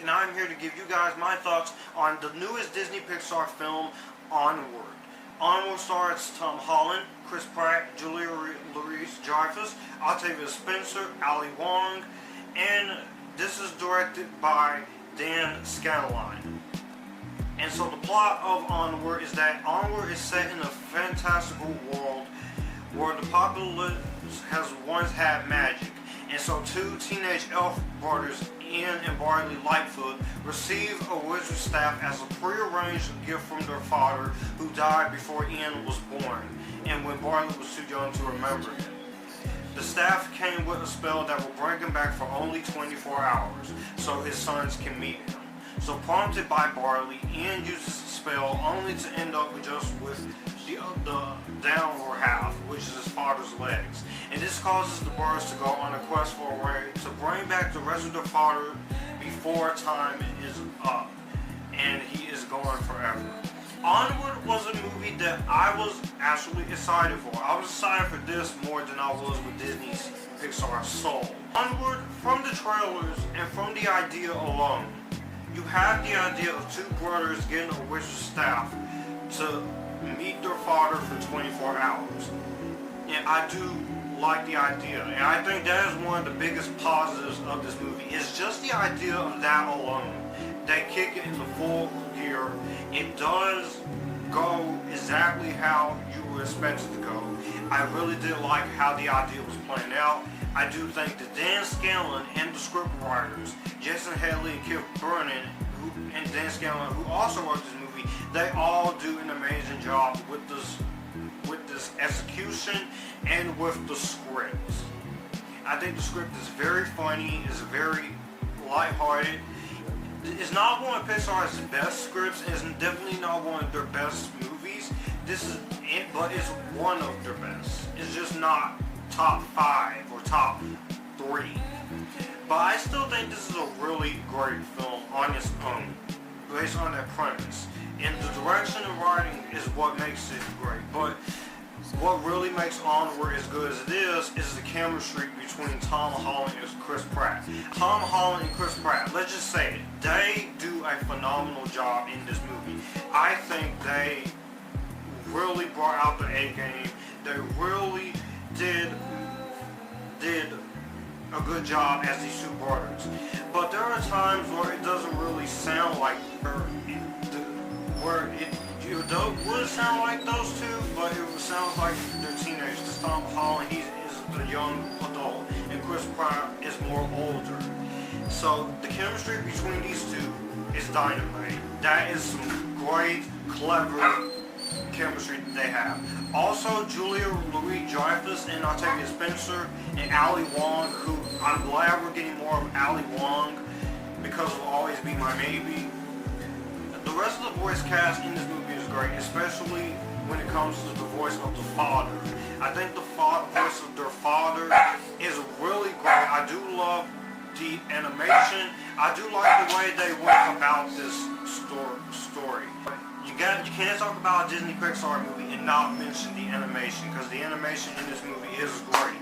and I'm here to give you guys my thoughts on the newest Disney Pixar film, Onward. Onward stars Tom Holland, Chris Pratt, Julia Louis-Dreyfus, Octavia Spencer, Ali Wong, and this is directed by Dan Scanlon. And so the plot of Onward is that Onward is set in a fantastical world where the populace has once had magic. And so two teenage elf brothers, Ian and Barley Lightfoot, receive a wizard's staff as a prearranged gift from their father, who died before Ian was born, and when Barley was too young to remember it. The staff came with a spell that will bring him back for only 24 hours, so his sons can meet him. So prompted by Barley, Ian uses the spell only to end up just with the downward half, which is his father's legs. And this causes the birds to go on a quest for a way to bring back the rest of their father before time is up, and he is gone forever. Onward was a movie that I was actually excited for. I was excited for this more than I was with Disney's Pixar Soul. Onward, from the trailers and from the idea alone, you have the idea of two brothers getting a wizard's staff to meet their father for 24 hours. And I do like the idea, and I think that is one of the biggest positives of this movie. It's just the idea of that alone. They kick it into full gear. It does go exactly how you would expect it to go. I really did like how the idea was playing out. I do think that Dan Scanlon and the script writers, Jason Headley and Kip Burnett, and Dan Scanlon, who also wrote this movie, they all do an amazing job with this execution and with the script. I think the script is very funny, it's very lighthearted. It's not one of Pixar's best scripts, and it's definitely not one of their best movies. This is it, but it's one of their best. It's just not top 5 or top 3. But I still think this is a really great film on its own, based on that premise. And the direction and writing is what makes it great. But what really makes Onward as good as it is the chemistry between Tom Holland and Chris Pratt. Tom Holland and Chris Pratt, let's just say it, they do a phenomenal job in this movie. I think they really brought out the A game. They really did a good job as these two brothers. But there are times where it doesn't really sound like it would sound like those two, but it sounds like they're teenagers. Tom Holland, he is the young adult, and Chris Pratt is more older. So the chemistry between these two is dynamite. That is some great, clever chemistry that they have. Also, Julia Louis-Dreyfus and Octavia Spencer and Ali Wong, who I'm glad we're getting more of Ali Wong because of Always Be My Maybe. The rest of the voice cast in this movie is great, especially when it comes to the voice of the father. I think the voice of their father is really great. I do love the animation. I do like the way they went about this story. You can't talk about a Disney Pixar movie and not mention the animation, because the animation in this movie is great.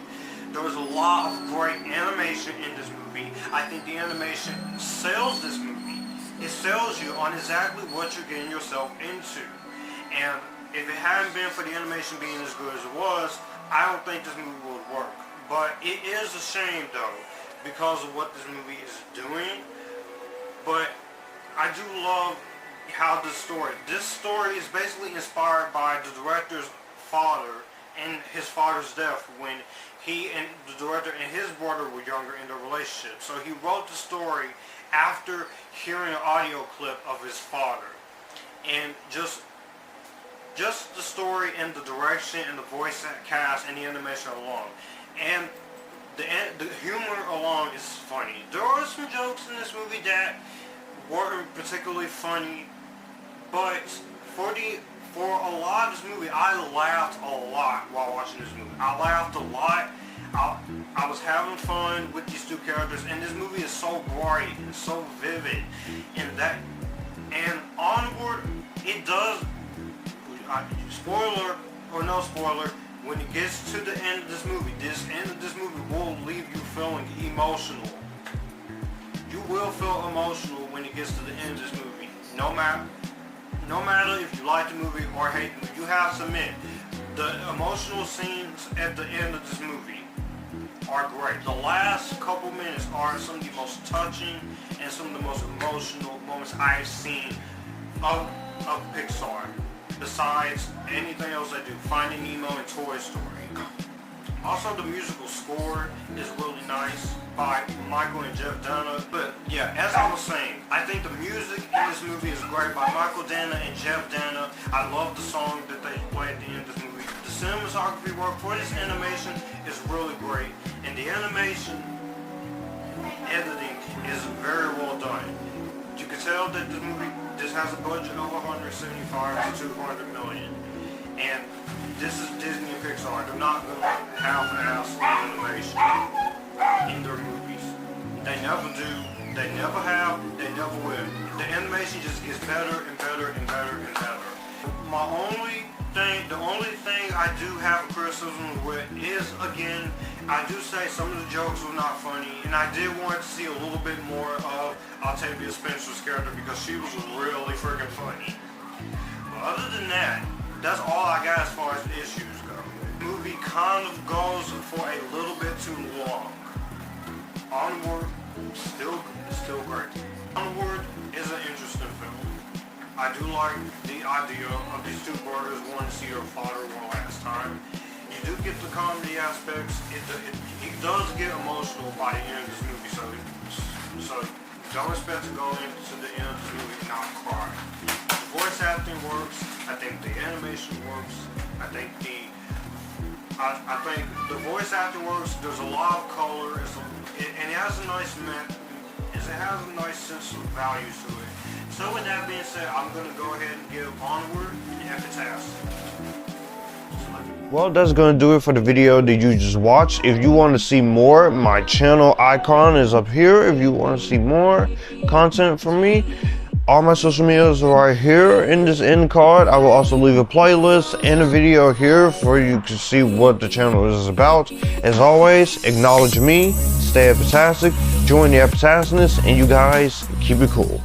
There was a lot of great animation in this movie. I think the animation sells this movie. It sells you on exactly what you're getting yourself into. And if it hadn't been for the animation being as good as it was, I don't think this movie would work. But it is a shame though, because of what this movie is doing. But I do love how this story is basically inspired by the director's father and his father's death when he and the director and his brother were younger in their relationship. So he wrote the story after hearing an audio clip of his father. And just the story and the direction and the voice cast and the animation alone. And the humor alone is funny. There are some jokes in this movie that weren't particularly funny, but for a lot of this movie, I laughed a lot while watching this movie. I laughed a lot. I was having fun with these two characters, and this movie is so bright and so vivid. And Onward, it does, spoiler or no spoiler, when it gets to the end of this movie will leave you feeling emotional. You will feel emotional when it gets to the end of this movie. No matter if you like the movie or hate the movie, you have to admit, the emotional scenes at the end of this movie are great. The last couple minutes are some of the most touching and some of the most emotional moments I've seen of Pixar, besides anything else they do, Finding Nemo and Toy Story. Also, the musical score is really nice by Michael and Jeff Dana. But yeah, as I was saying, I think the music in this movie is great by Michael Dana and Jeff Dana. I love the song that they play at the end of this movie. The cinematography work for this animation is really great, and the animation editing is very well done. You can tell that this movie has a budget of 175 to 200 million, and this is Disney and Pixar. They're not going to half-ass animation in their movies. They never do. They never have. They never will. The animation just gets better and better and better and better. The only thing I do have a criticism with is, again, I do say some of the jokes were not funny, and I did want to see a little bit more of Octavia Spencer's character because she was really freaking funny. But other than that, that's all I got as far as issues go. The movie kind of goes for a little bit too long. Onward, still great. Onward is an interesting film. I do like the idea of these two brothers wanting to see their father one last time. You do get the comedy aspects. It does get emotional by the end of this movie, so don't expect to go into the end of this movie and not cry. The voice acting works. I think the animation works. I think the voice acting works. There's a lot of color, and it has a nice sense of value to it. So with that being said, I'm going to go ahead and give Onward and Epictasticness. Well, that's going to do it for the video that you just watched. If you want to see more, my channel icon is up here. If you want to see more content from me, all my social medias are right here in this end card. I will also leave a playlist and a video here for you to see what the channel is about. As always, acknowledge me, stay epitastic, join the Epictasticness, and you guys keep it cool.